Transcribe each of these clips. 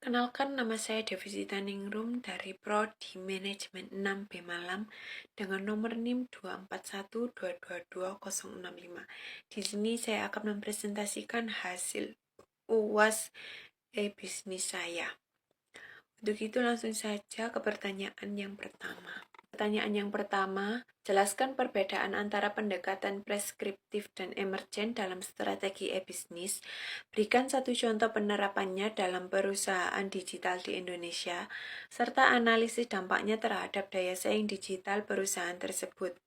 Perkenalkan, nama saya Devi Ningrum dari Prodi Manajemen 6B Malam dengan nomor NIM 241222065. Di sini saya akan mempresentasikan hasil UAS e-bisnis saya. Untuk itu langsung saja ke pertanyaan yang pertama. Pertanyaan yang pertama, jelaskan perbedaan antara pendekatan preskriptif dan emergen dalam strategi e-bisnis. Berikan satu contoh penerapannya dalam perusahaan digital di Indonesia, serta analisis dampaknya terhadap daya saing digital perusahaan tersebut.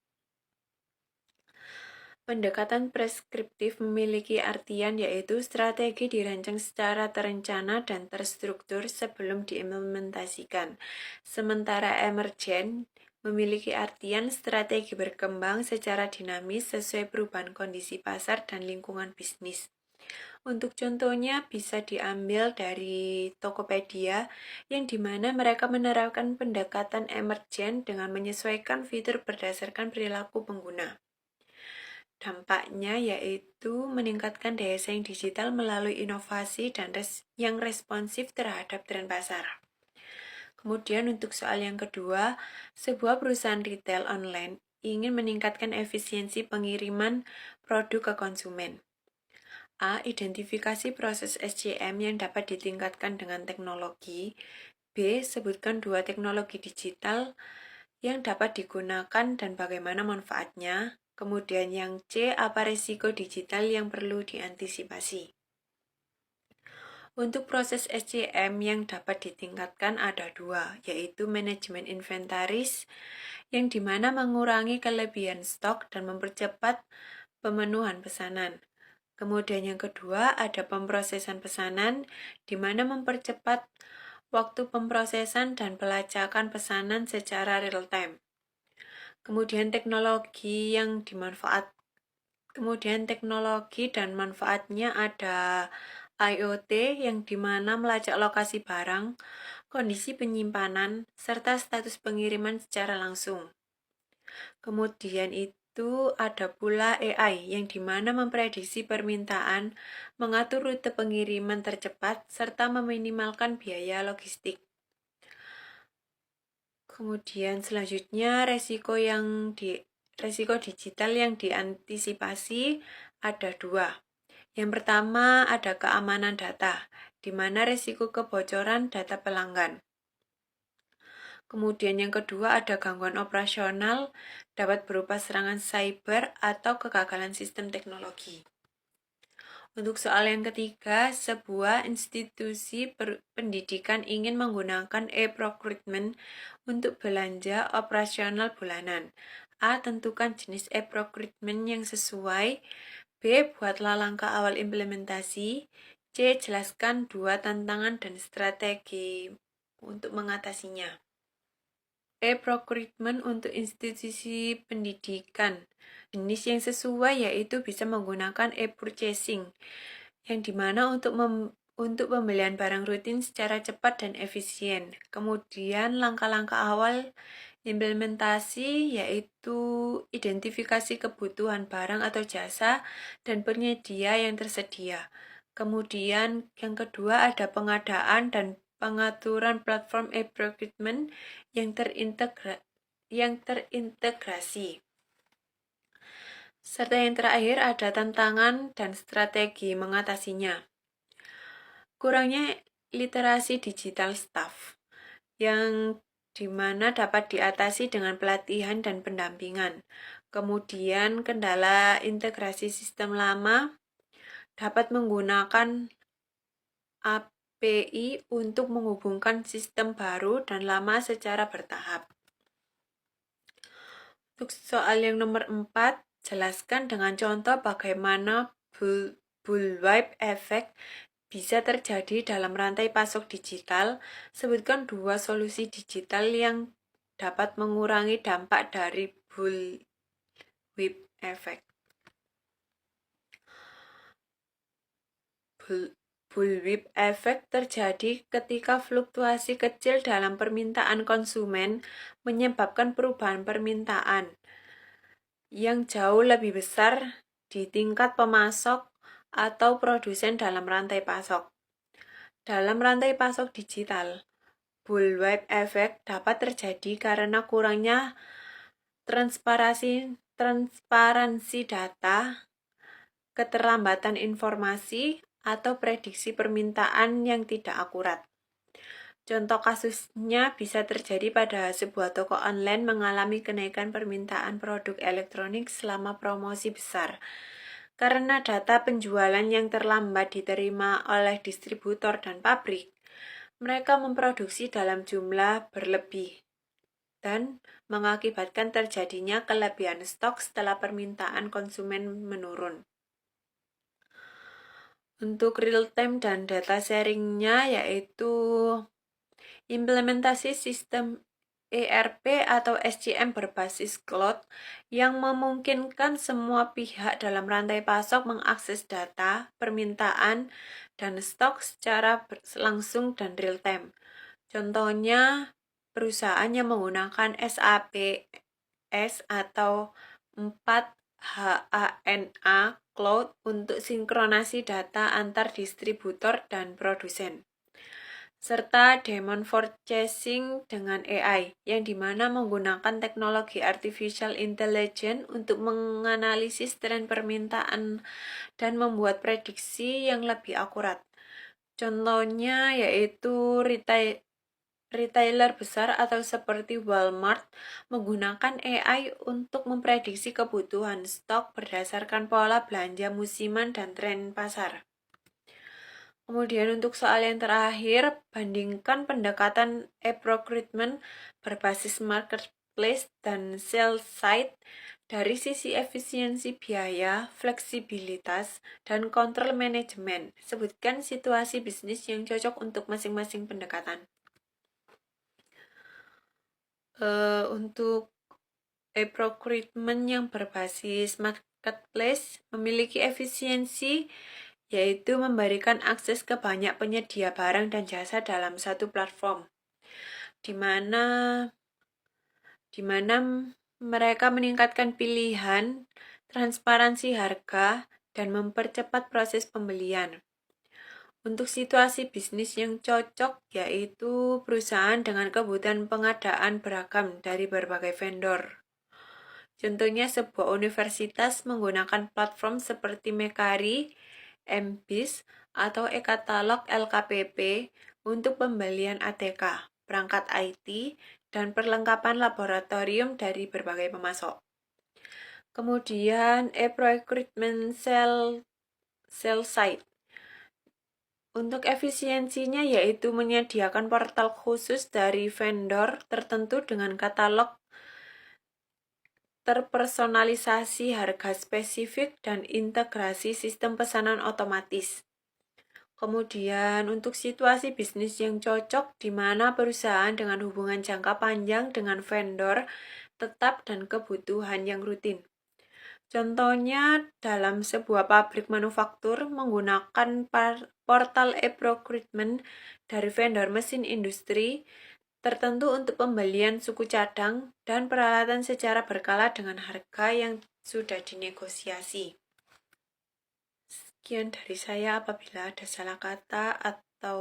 Pendekatan preskriptif memiliki artian yaitu strategi dirancang secara terencana dan terstruktur sebelum diimplementasikan. Sementara emergen memiliki artian strategi berkembang secara dinamis sesuai perubahan kondisi pasar dan lingkungan bisnis. Untuk contohnya bisa diambil dari Tokopedia, yang dimana mereka menerapkan pendekatan emergen dengan menyesuaikan fitur berdasarkan perilaku pengguna. Dampaknya yaitu meningkatkan daya saing digital melalui inovasi dan yang responsif terhadap tren pasar. Kemudian untuk soal yang kedua, sebuah perusahaan retail online ingin meningkatkan efisiensi pengiriman produk ke konsumen. A. Identifikasi proses SCM yang dapat ditingkatkan dengan teknologi. B. Sebutkan 2 teknologi digital yang dapat digunakan dan bagaimana manfaatnya. Kemudian yang C, apa risiko digital yang perlu diantisipasi? Untuk proses SCM yang dapat ditingkatkan ada 2, yaitu manajemen inventaris, yang dimana mengurangi kelebihan stok dan mempercepat pemenuhan pesanan. Kemudian yang kedua ada pemrosesan pesanan, di mana mempercepat waktu pemrosesan dan pelacakan pesanan secara real time. Kemudian teknologi dan manfaatnya ada IoT, yang dimana melacak lokasi barang, kondisi penyimpanan, serta status pengiriman secara langsung. Kemudian itu ada pula AI, yang dimana memprediksi permintaan, mengatur rute pengiriman tercepat, serta meminimalkan biaya logistik. Kemudian selanjutnya resiko digital yang diantisipasi ada 2. Yang pertama ada keamanan data, di mana resiko kebocoran data pelanggan. Kemudian yang kedua ada gangguan operasional, dapat berupa serangan cyber atau kegagalan sistem teknologi. Untuk soal yang ketiga, sebuah institusi pendidikan ingin menggunakan e-procurement untuk belanja operasional bulanan. A. Tentukan jenis e-procurement yang sesuai. B. Buatlah langkah awal implementasi. C. Jelaskan 2 tantangan dan strategi untuk mengatasinya. E-procurement untuk institusi pendidikan. Jenis yang sesuai yaitu bisa menggunakan e-purchasing, yang dimana untuk pembelian barang rutin secara cepat dan efisien. Kemudian langkah-langkah awal implementasi yaitu identifikasi kebutuhan barang atau jasa dan penyedia yang tersedia. Kemudian yang kedua ada pengadaan dan pengaturan platform e-procurement yang terintegrasi. Serta yang terakhir ada tantangan dan strategi mengatasinya. Kurangnya literasi digital staff, yang dimana dapat diatasi dengan pelatihan dan pendampingan. Kemudian kendala integrasi sistem lama, dapat menggunakan API untuk menghubungkan sistem baru dan lama secara bertahap. Untuk soal yang nomor 4, jelaskan dengan contoh bagaimana bullwhip effect bisa terjadi dalam rantai pasok digital. Sebutkan 2 solusi digital yang dapat mengurangi dampak dari bullwhip effect. Bullwhip effect terjadi ketika fluktuasi kecil dalam permintaan konsumen menyebabkan perubahan permintaan yang jauh lebih besar di tingkat pemasok atau produsen dalam rantai pasok. Dalam rantai pasok digital, bullwhip effect dapat terjadi karena kurangnya transparansi data, keterlambatan informasi, atau prediksi permintaan yang tidak akurat. Contoh kasusnya bisa terjadi pada sebuah toko online mengalami kenaikan permintaan produk elektronik selama promosi besar. Karena data penjualan yang terlambat diterima oleh distributor dan pabrik, mereka memproduksi dalam jumlah berlebih dan mengakibatkan terjadinya kelebihan stok setelah permintaan konsumen menurun. Untuk real-time dan data sharing-nya yaitu implementasi sistem ERP atau SCM berbasis cloud yang memungkinkan semua pihak dalam rantai pasok mengakses data, permintaan, dan stok secara langsung dan real-time. Contohnya, perusahaan yang menggunakan SAP atau 4HANA Cloud untuk sinkronasi data antar distributor dan produsen, serta demand forecasting dengan AI, yang dimana menggunakan teknologi artificial intelligence untuk menganalisis tren permintaan dan membuat prediksi yang lebih akurat. Contohnya yaitu retailer besar atau seperti Walmart menggunakan AI untuk memprediksi kebutuhan stok berdasarkan pola belanja musiman dan tren pasar. Kemudian untuk soal yang terakhir, bandingkan pendekatan e-procurement berbasis marketplace dan sell side dari sisi efisiensi biaya, fleksibilitas, dan kontrol manajemen. Sebutkan situasi bisnis yang cocok untuk masing-masing pendekatan. Untuk e-procurement yang berbasis marketplace memiliki efisiensi, yaitu memberikan akses ke banyak penyedia barang dan jasa dalam satu platform, di mana mereka meningkatkan pilihan, transparansi harga, dan mempercepat proses pembelian. Untuk situasi bisnis yang cocok, yaitu perusahaan dengan kebutuhan pengadaan beragam dari berbagai vendor. Contohnya sebuah universitas menggunakan platform seperti Mekari, MBIS, atau e-katalog LKPP untuk pembelian ATK, perangkat IT, dan perlengkapan laboratorium dari berbagai pemasok. Kemudian e-procurement sell side. Untuk efisiensinya yaitu menyediakan portal khusus dari vendor tertentu dengan katalog terpersonalisasi, harga spesifik, dan integrasi sistem pesanan otomatis. Kemudian untuk situasi bisnis yang cocok di mana perusahaan dengan hubungan jangka panjang dengan vendor tetap dan kebutuhan yang rutin. Contohnya dalam sebuah pabrik manufaktur menggunakan portal e-procurement dari vendor mesin industri tertentu untuk pembelian suku cadang dan peralatan secara berkala dengan harga yang sudah dinegosiasi. Sekian dari saya. Apabila ada salah kata atau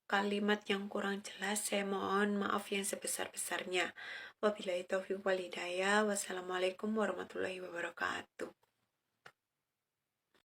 kalimat yang kurang jelas, saya mohon maaf yang sebesar-besarnya. Wabillahi taufiq wal hidayah. Wassalamualaikum warahmatullahi wabarakatuh.